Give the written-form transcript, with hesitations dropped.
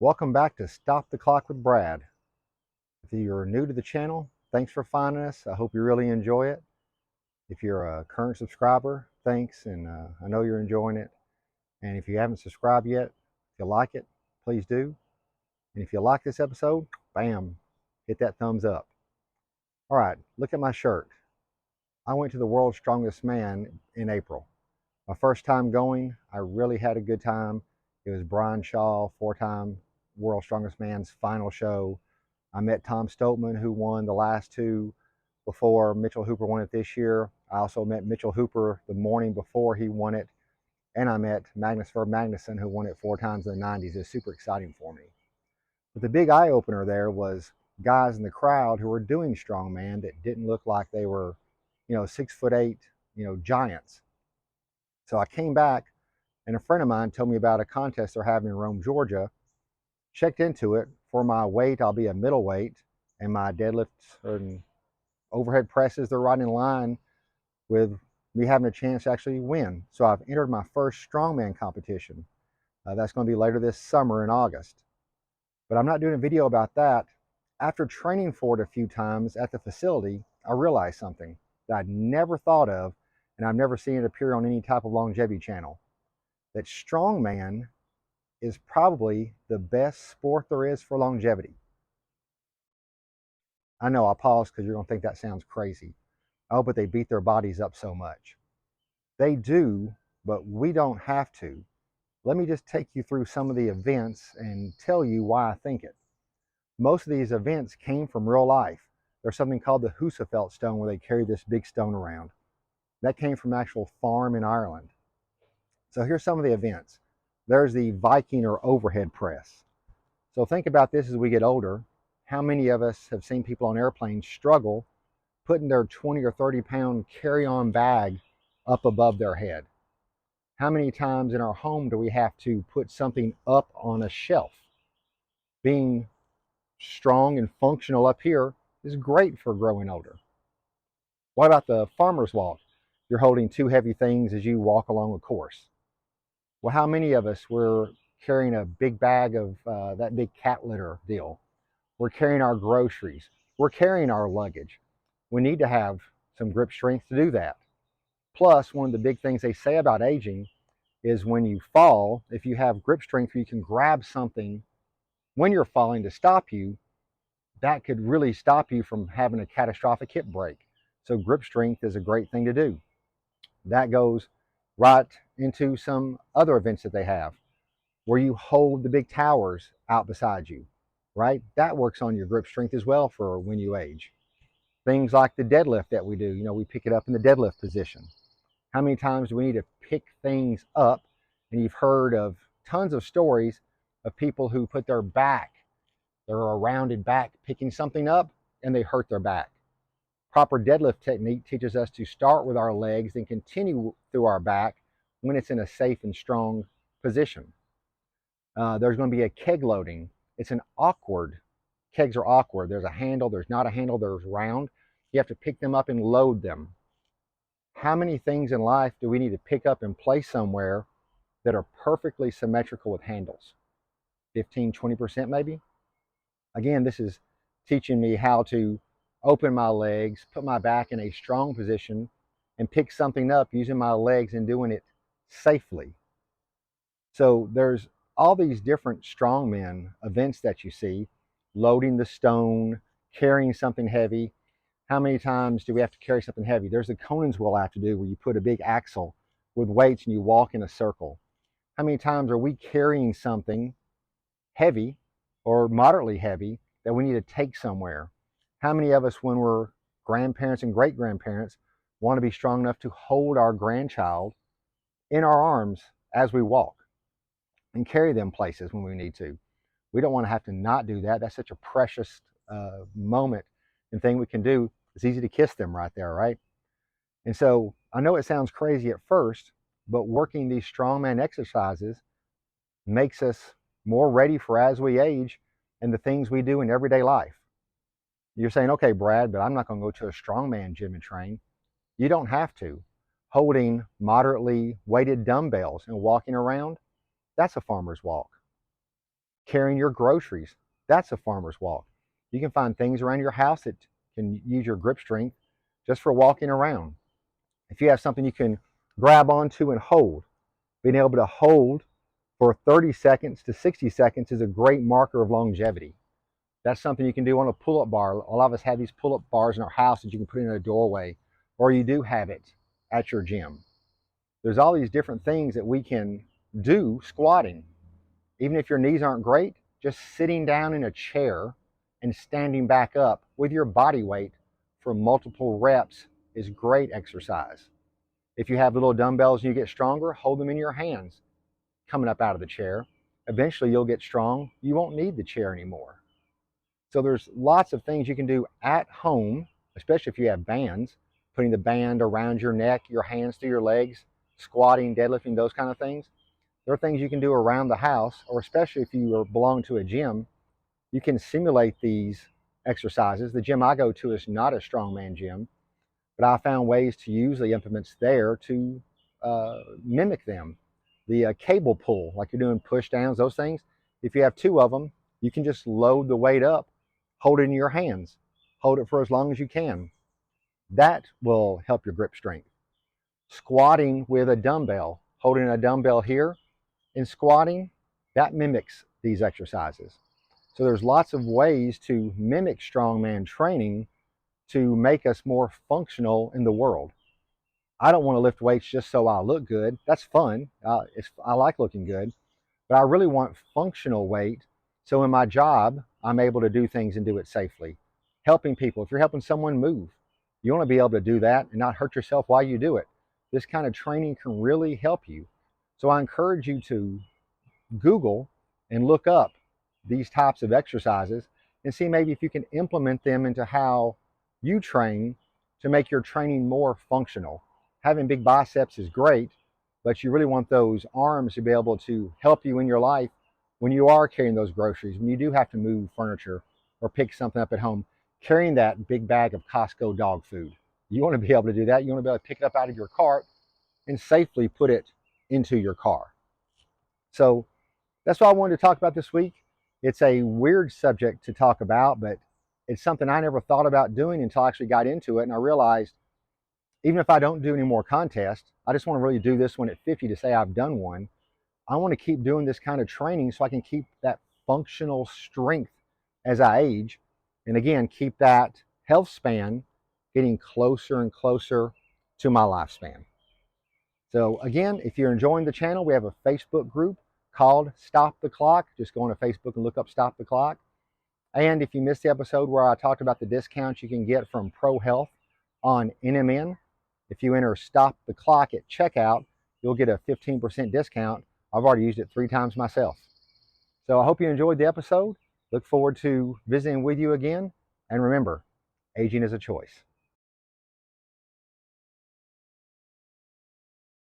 Welcome back to Stop the Clock with Brad. If you're new to the channel, thanks for finding us. I hope you really enjoy it. If you're a current subscriber, thanks, and I know you're enjoying it. And if you haven't subscribed yet, if you like it, please do. And if you like this episode, bam, hit that thumbs up. All right, look at my shirt. I went to the World's Strongest Man in April. My first time going, I really had a good time. It was Brian Shaw, four-time World's Strongest Man's final show. I met Tom Stoltman, who won the last two before Mitchell Hooper won it this year. I also met Mitchell Hooper the morning before he won it. And I met Magnus Verb Magnuson, who won it 4 times in the 90s. It was super exciting for me. But the big eye-opener there was guys in the crowd who were doing strongman that didn't look like they were, 6'8", giants. So I came back, and a friend of mine told me about a contest they're having in Rome, Georgia. Checked into it. For my weight, I'll be a middleweight, and my deadlifts and overhead presses, they're right in line with me having a chance to actually win. So I've entered my first strongman competition. That's going to be later this summer in August. But I'm not doing a video about that. After training for it a few times at the facility, I realized something that I'd never thought of, and I've never seen it appear on any type of longevity channel. That strongman is probably the best sport there is for longevity. I know, I'll pause because you're going to think that sounds crazy. Oh, but they beat their bodies up so much. They do, but we don't have to. Let me just take you through some of the events and tell you why I think it. Most of these events came from real life. There's something called the Husafelt stone where they carry this big stone around. That came from an actual farm in Ireland. So here's some of the events. There's the Viking or overhead press. So think about this as we get older. How many of us have seen people on airplanes struggle putting their 20 or 30 pound carry-on bag up above their head? How many times in our home do we have to put something up on a shelf? Being strong and functional up here is great for growing older. What about the farmer's walk? You're holding 2 heavy things as you walk along a course. Well, how many of us were carrying a big bag of that big cat litter deal? We're carrying our groceries. We're carrying our luggage. We need to have some grip strength to do that. Plus, one of the big things they say about aging is when you fall, if you have grip strength, you can grab something when you're falling to stop you. That could really stop you from having a catastrophic hip break. So grip strength is a great thing to do. That goes right into some other events that they have where you hold the big towers out beside you, right? That works on your grip strength as well for when you age. Things like the deadlift that we do, we pick it up in the deadlift position. How many times do we need to pick things up? And you've heard of tons of stories of people who put their rounded back, picking something up, and they hurt their back. Proper deadlift technique teaches us to start with our legs and continue through our back when it's in a safe and strong position. There's going to be a keg loading. It's an awkward, kegs are awkward. There's a handle, there's not a handle, there's round. You have to pick them up and load them. How many things in life do we need to pick up and place somewhere that are perfectly symmetrical with handles? 15, 20% maybe? Again, this is teaching me how to open my legs, put my back in a strong position, and pick something up using my legs and doing it safely. So there's all these different strongman events that you see, loading the stone, carrying something heavy. How many times do we have to carry something heavy? There's the Conan's wheel I have to do where you put a big axle with weights and you walk in a circle. How many times are we carrying something heavy or moderately heavy that we need to take somewhere? How many of us, when we're grandparents and great-grandparents, want to be strong enough to hold our grandchild in our arms as we walk and carry them places when we need to? We don't want to have to not do that. That's such a precious moment and thing we can do. It's easy to kiss them right there, right? And so I know it sounds crazy at first, but working these strongman exercises makes us more ready for as we age and the things we do in everyday life. You're saying, okay, Brad, but I'm not going to go to a strongman gym and train. You don't have to. Holding moderately weighted dumbbells and walking around, that's a farmer's walk. Carrying your groceries, that's a farmer's walk. You can find things around your house that can use your grip strength just for walking around. If you have something you can grab onto and hold, being able to hold for 30 seconds to 60 seconds is a great marker of longevity. That's something you can do on a pull-up bar. A lot of us have these pull-up bars in our house that you can put in a doorway, or you do have it at your gym. There's all these different things that we can do squatting. Even if your knees aren't great, just sitting down in a chair and standing back up with your body weight for multiple reps is great exercise. If you have little dumbbells and you get stronger, hold them in your hands coming up out of the chair. Eventually you'll get strong. You won't need the chair anymore. So there's lots of things you can do at home, especially if you have bands, putting the band around your neck, your hands through your legs, squatting, deadlifting, those kind of things. There are things you can do around the house, or especially if you belong to a gym, you can simulate these exercises. The gym I go to is not a strongman gym, but I found ways to use the implements there to mimic them. The cable pull, like you're doing push downs, those things, if you have two of them, you can just load the weight up, hold it in your hands, hold it for as long as you can. That will help your grip strength. Squatting with a dumbbell, holding a dumbbell here and squatting, that mimics these exercises. So there's lots of ways to mimic strongman training to make us more functional in the world. I don't want to lift weights just so I look good. That's fun. I like looking good, but I really want functional weight. So in my job, I'm able to do things and do it safely. Helping people. If you're helping someone move, you want to be able to do that and not hurt yourself while you do it. This kind of training can really help you. So I encourage you to Google and look up these types of exercises and see maybe if you can implement them into how you train to make your training more functional. Having big biceps is great, but you really want those arms to be able to help you in your life when you are carrying those groceries, when you do have to move furniture or pick something up at home, carrying that big bag of Costco dog food. You want to be able to do that. You want to be able to pick it up out of your cart and safely put it into your car. So that's what I wanted to talk about this week. It's a weird subject to talk about, but it's something I never thought about doing until I actually got into it. And I realized even if I don't do any more contests, I just want to really do this one at 50 to say I've done one. I want to keep doing this kind of training so I can keep that functional strength as I age. And again, keep that health span getting closer and closer to my lifespan. So again, if you're enjoying the channel, we have a Facebook group called Stop the Clock. Just go on to Facebook and look up Stop the Clock. And if you missed the episode where I talked about the discounts you can get from Pro Health on NMN, if you enter Stop the Clock at checkout, you'll get a 15% discount. I've already used it 3 times myself. So I hope you enjoyed the episode. Look forward to visiting with you again. And remember, aging is a choice.